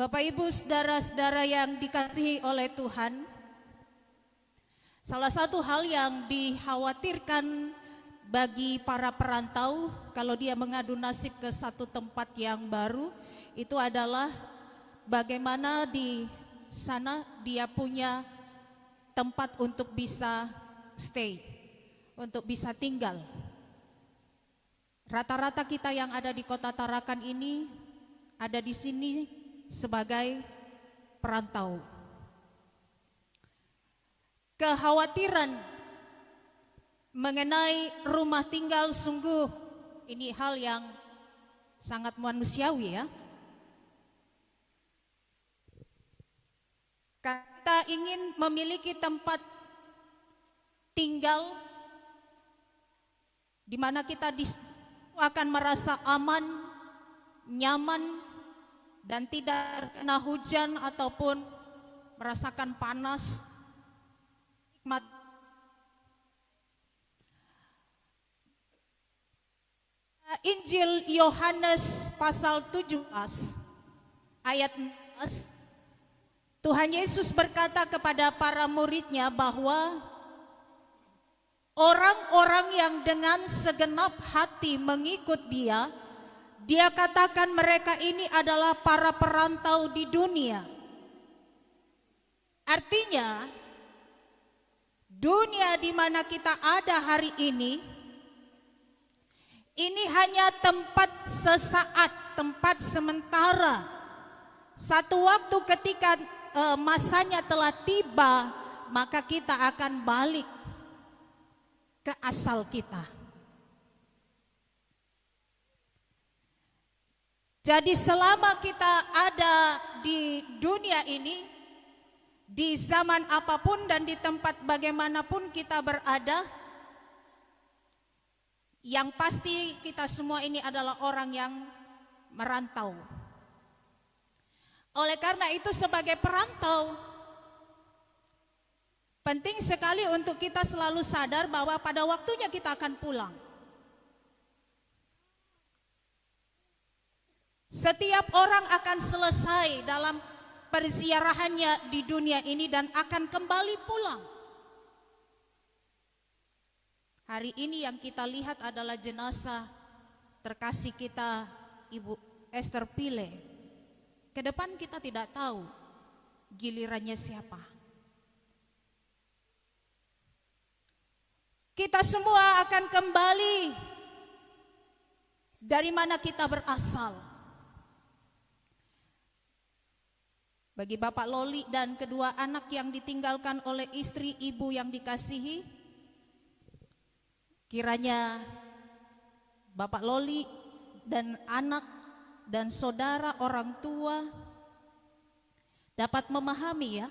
Bapak Ibu saudara-saudara yang dikasihi oleh Tuhan, salah satu hal yang dikhawatirkan bagi para perantau kalau dia mengadu nasib ke satu tempat yang baru, itu adalah bagaimana di sana dia punya tempat untuk bisa stay, untuk bisa tinggal. Rata-rata kita yang ada di Kota Tarakan ini ada di sini sebagai perantau. Kekhawatiran mengenai rumah tinggal sungguh ini hal yang sangat manusiawi ya. Kita ingin memiliki tempat tinggal di mana kita akan merasa aman, nyaman, dan tidak kena hujan ataupun merasakan panas. Nikmat. Injil Yohanes pasal 17 ayat 16, Tuhan Yesus berkata kepada para muridnya bahwa orang-orang yang dengan segenap hati mengikut dia, Dia katakan mereka ini adalah para perantau di dunia. Artinya, dunia di mana kita ada hari ini hanya tempat sesaat, tempat sementara. Satu waktu ketika masanya telah tiba, maka kita akan balik ke asal kita. Jadi selama kita ada di dunia ini, di zaman apapun dan di tempat bagaimanapun kita berada, yang pasti kita semua ini adalah orang yang merantau. Oleh karena itu sebagai perantau, penting sekali untuk kita selalu sadar bahwa pada waktunya kita akan pulang. Setiap orang akan selesai dalam perziarahannya di dunia ini dan akan kembali pulang. Hari ini yang kita lihat adalah jenazah terkasih kita, Ibu Esther Pile. Ke depan kita tidak tahu gilirannya siapa. Kita semua akan kembali dari mana kita berasal. Bagi Bapak Loli dan kedua anak yang ditinggalkan oleh istri ibu yang dikasihi, kiranya Bapak Loli dan anak dan saudara orang tua dapat memahami ya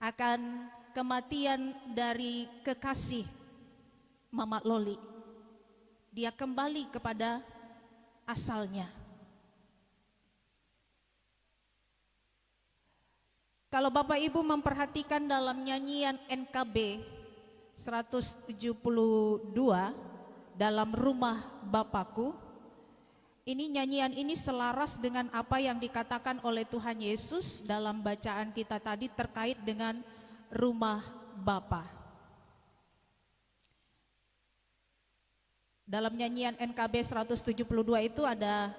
akan kematian dari kekasih Mama Loli. Dia kembali kepada asalnya. Kalau Bapak Ibu memperhatikan dalam nyanyian NKB 172 dalam Rumah Bapakku, ini nyanyian ini selaras dengan apa yang dikatakan oleh Tuhan Yesus dalam bacaan kita tadi terkait dengan rumah Bapa. Dalam nyanyian NKB 172 itu ada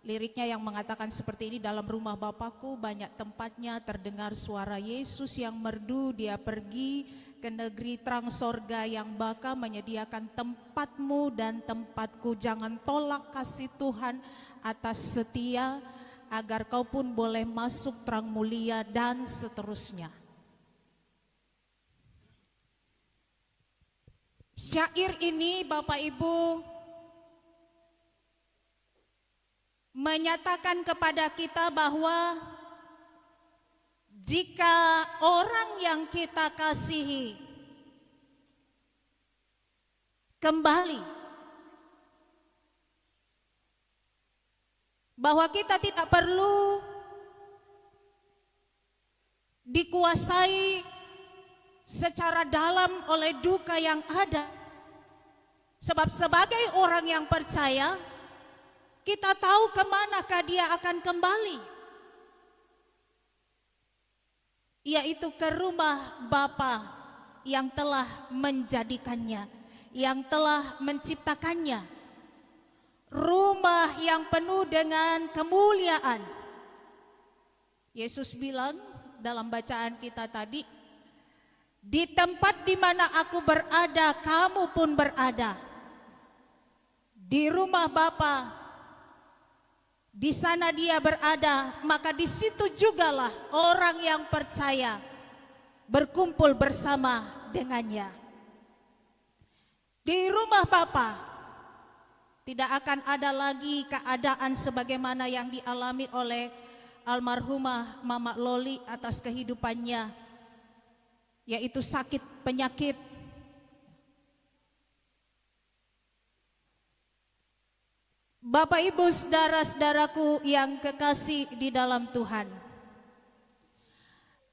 liriknya yang mengatakan seperti ini, dalam rumah Bapakku banyak tempatnya, terdengar suara Yesus yang merdu, dia pergi ke negeri terang sorga yang baka menyediakan tempatmu dan tempatku. Jangan tolak kasih Tuhan atas setia, agar kau pun boleh masuk terang mulia, dan seterusnya. Syair ini Bapak Ibu menyatakan kepada kita bahwa jika orang yang kita kasihi kembali, bahwa kita tidak perlu dikuasai secara dalam oleh duka yang ada. Sebab sebagai orang yang percaya, Kita tahu kemanakah dia akan kembali, yaitu ke rumah Bapa yang telah menjadikannya, yang telah menciptakannya. Rumah yang penuh dengan kemuliaan. Yesus bilang dalam bacaan kita tadi, di tempat di mana aku berada, kamu pun berada. Di rumah Bapa, di sana dia berada, maka di situ jugalah orang yang percaya berkumpul bersama dengannya. Di rumah Bapa tidak akan ada lagi keadaan sebagaimana yang dialami oleh almarhumah Mama Loli atas kehidupannya, yaitu sakit penyakit. Bapak Ibu saudara-saudaraku yang kekasih di dalam Tuhan,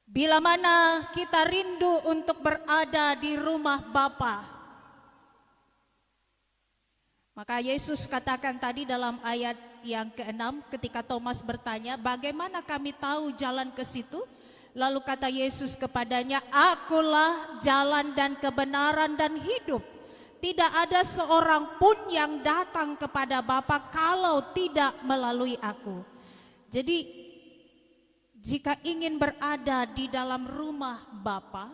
bila mana kita rindu untuk berada di rumah Bapa, maka Yesus katakan tadi dalam ayat yang ke-6 ketika Thomas bertanya, bagaimana kami tahu jalan ke situ? Lalu kata Yesus kepadanya, akulah jalan dan kebenaran dan hidup. Tidak ada seorang pun yang datang kepada Bapa kalau tidak melalui aku. Jadi jika ingin berada di dalam rumah Bapa,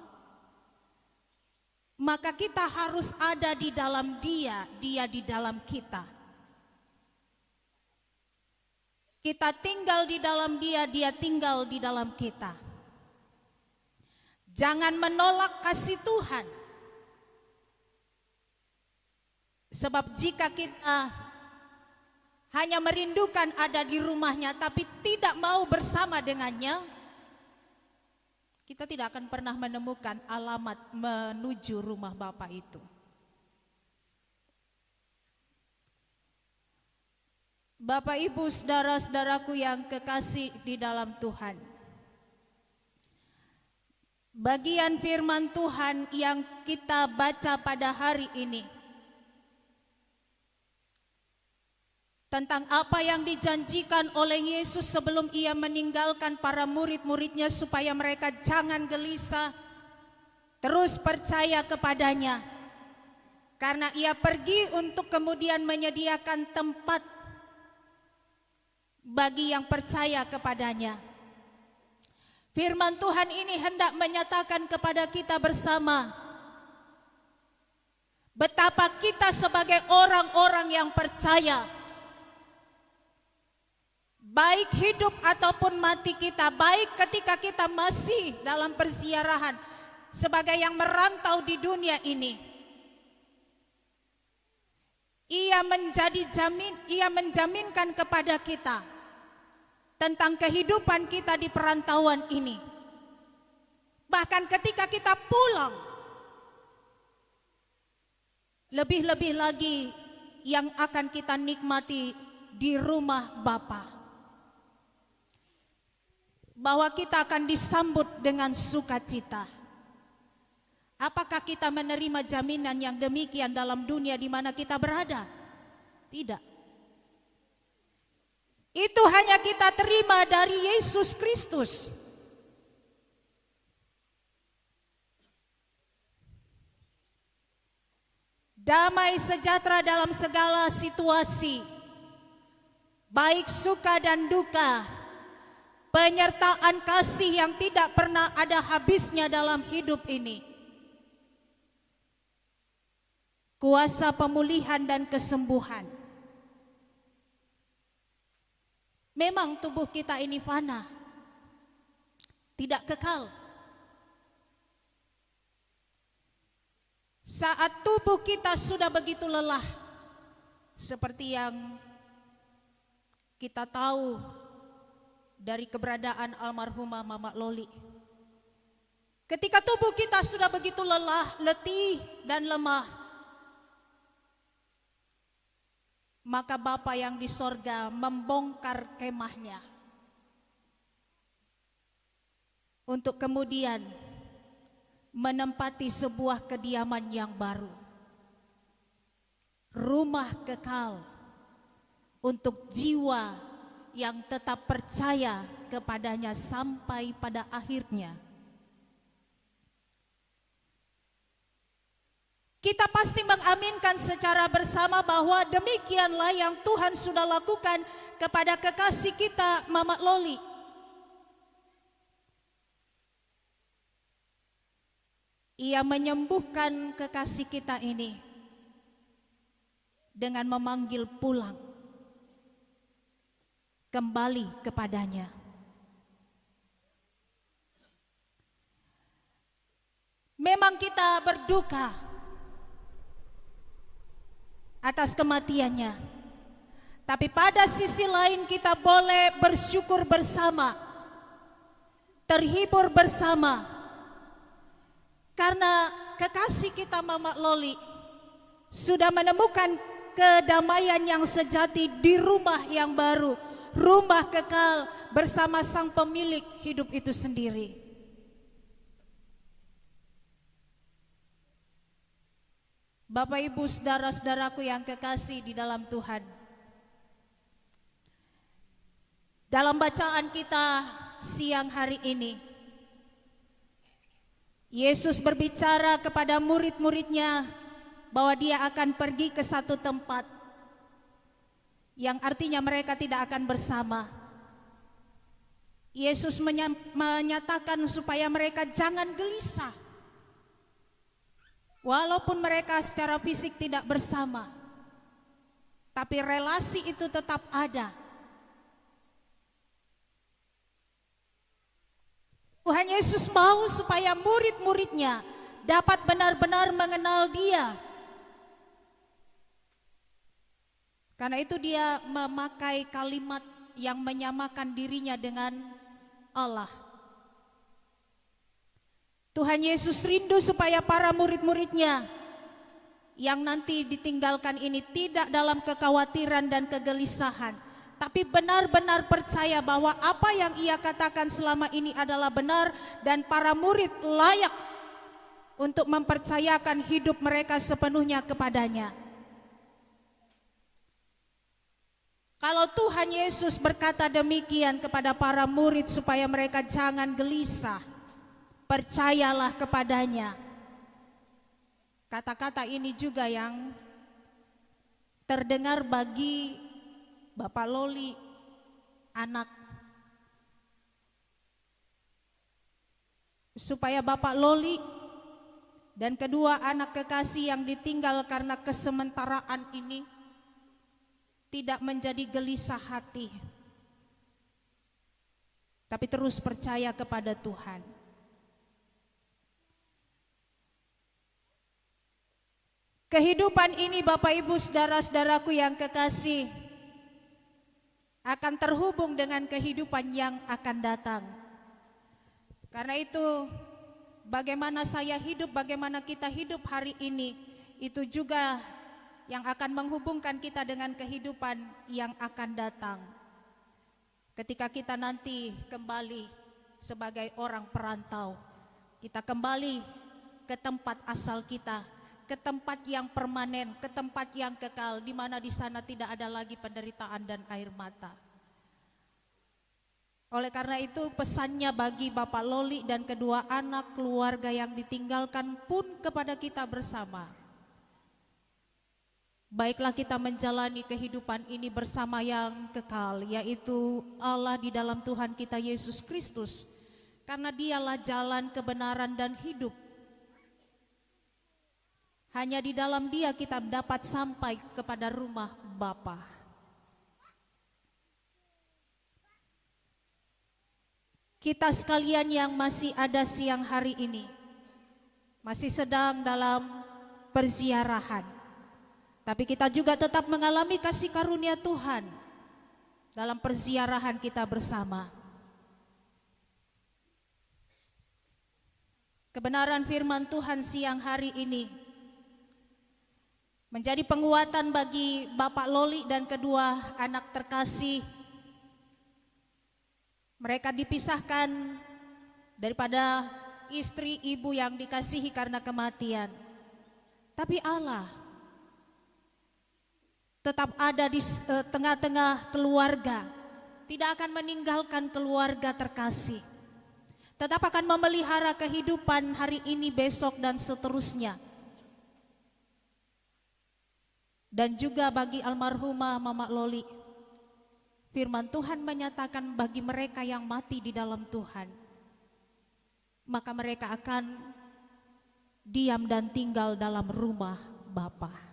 maka kita harus ada di dalam Dia, Dia di dalam kita. Kita tinggal di dalam Dia, Dia tinggal di dalam kita. Jangan menolak kasih Tuhan. Sebab jika kita hanya merindukan ada di rumahnya tapi tidak mau bersama dengannya, kita tidak akan pernah menemukan alamat menuju rumah Bapa itu. Bapak Ibu saudara-saudaraku yang kekasih di dalam Tuhan, bagian firman Tuhan yang kita baca pada hari ini tentang apa yang dijanjikan oleh Yesus sebelum ia meninggalkan para murid-muridnya supaya mereka jangan gelisah, terus percaya kepadanya. Karena ia pergi untuk kemudian menyediakan tempat bagi yang percaya kepadanya. Firman Tuhan ini hendak menyatakan kepada kita bersama betapa kita sebagai orang-orang yang percaya, baik hidup ataupun mati kita, baik ketika kita masih dalam perziarahan sebagai yang merantau di dunia ini, ia menjaminkan kepada kita tentang kehidupan kita di perantauan ini. Bahkan ketika kita pulang, lebih-lebih lagi yang akan kita nikmati di rumah Bapa, bahwa kita akan disambut dengan sukacita. Apakah kita menerima jaminan yang demikian dalam dunia di mana kita berada? Tidak. Itu hanya kita terima dari Yesus Kristus. Damai sejahtera dalam segala situasi, baik suka dan duka, penyertaan kasih yang tidak pernah ada habisnya dalam hidup ini, kuasa pemulihan dan kesembuhan. Memang tubuh kita ini fana, tidak kekal. Saat tubuh kita sudah begitu lelah, seperti yang kita tahu dari keberadaan almarhumah Mama Loli. Ketika tubuh kita sudah begitu lelah, letih dan lemah, maka Bapa yang di sorga membongkar kemahnya untuk kemudian menempati sebuah kediaman yang baru, rumah kekal untuk jiwa yang tetap percaya kepadanya sampai pada akhirnya. Kita pasti mengaminkan secara bersama bahwa demikianlah yang Tuhan sudah lakukan kepada kekasih kita, Mama Loli. Ia menyembuhkan kekasih kita ini dengan memanggil pulang kembali kepadanya. Memang kita berduka atas kematiannya, tapi pada sisi lain kita boleh bersyukur bersama, terhibur bersama, karena kekasih kita Mama Loli sudah menemukan kedamaian yang sejati di rumah yang baru, rumah kekal bersama sang pemilik hidup itu sendiri. Bapak Ibu saudara-saudaraku yang kekasih di dalam Tuhan, dalam bacaan kita siang hari ini, Yesus berbicara kepada murid-muridnya bahwa dia akan pergi ke satu tempat yang artinya mereka tidak akan bersama. Yesus menyatakan supaya mereka jangan gelisah. Walaupun mereka secara fisik tidak bersama, tapi relasi itu tetap ada. Tuhan Yesus mau supaya murid-muridnya dapat benar-benar mengenal Dia. Karena itu Dia memakai kalimat yang menyamakan dirinya dengan Allah. Tuhan Yesus rindu supaya para murid-muridnya yang nanti ditinggalkan ini tidak dalam kekhawatiran dan kegelisahan, tapi benar-benar percaya bahwa apa yang ia katakan selama ini adalah benar dan para murid layak untuk mempercayakan hidup mereka sepenuhnya kepadanya. Kalau Tuhan Yesus berkata demikian kepada para murid supaya mereka jangan gelisah, percayalah kepadanya. Kata-kata ini juga yang terdengar bagi Bapak Loli, anak. Supaya Bapak Loli dan kedua anak kekasih yang ditinggal karena kesementaraan ini tidak menjadi gelisah hati, tapi terus percaya kepada Tuhan. Kehidupan ini Bapak Ibu saudara-saudaraku yang kekasih akan terhubung dengan kehidupan yang akan datang. Karena itu bagaimana saya hidup, bagaimana kita hidup hari ini, itu juga yang akan menghubungkan kita dengan kehidupan yang akan datang. Ketika kita nanti kembali sebagai orang perantau, kita kembali ke tempat asal kita, ke tempat yang permanen, ke tempat yang kekal, di mana di sana tidak ada lagi penderitaan dan air mata. Oleh karena itu pesannya bagi Bapak Loli dan kedua anak keluarga yang ditinggalkan pun kepada kita bersama. Baiklah kita menjalani kehidupan ini bersama yang kekal, yaitu Allah di dalam Tuhan kita Yesus Kristus. Karena Dialah jalan kebenaran dan hidup. Hanya di dalam Dia kita dapat sampai kepada rumah Bapa. Kita sekalian yang masih ada siang hari ini, masih sedang dalam perziarahan, tapi kita juga tetap mengalami kasih karunia Tuhan dalam perziarahan kita bersama. Kebenaran firman Tuhan siang hari ini menjadi penguatan bagi Bapak Loli dan kedua anak terkasih. Mereka dipisahkan daripada istri ibu yang dikasihi karena kematian. Tapi Allah tetap ada di tengah-tengah keluarga, tidak akan meninggalkan keluarga terkasih, tetap akan memelihara kehidupan hari ini, besok, dan seterusnya. Dan juga bagi almarhumah Mama Loli, firman Tuhan menyatakan bagi mereka yang mati di dalam Tuhan, maka mereka akan diam dan tinggal dalam rumah Bapa.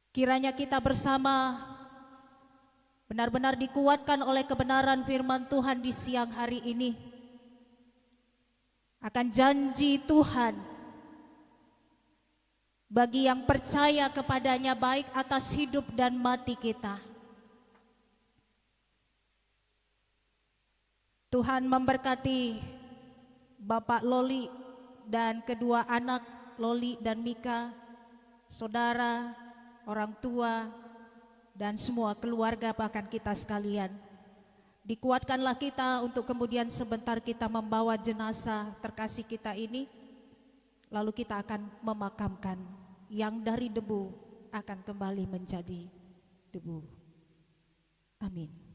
Kiranya kita bersama benar-benar dikuatkan oleh kebenaran firman Tuhan di siang hari ini, akan janji Tuhan bagi yang percaya kepadanya, baik atas hidup dan mati kita. Tuhan memberkati Bapak Loli dan kedua anak Loli dan Mika, saudara, orang tua, dan semua keluarga bahkan kita sekalian. Dikuatkanlah kita untuk kemudian sebentar kita membawa jenazah terkasih kita ini, lalu kita akan memakamkan. Yang dari debu akan kembali menjadi debu. Amin.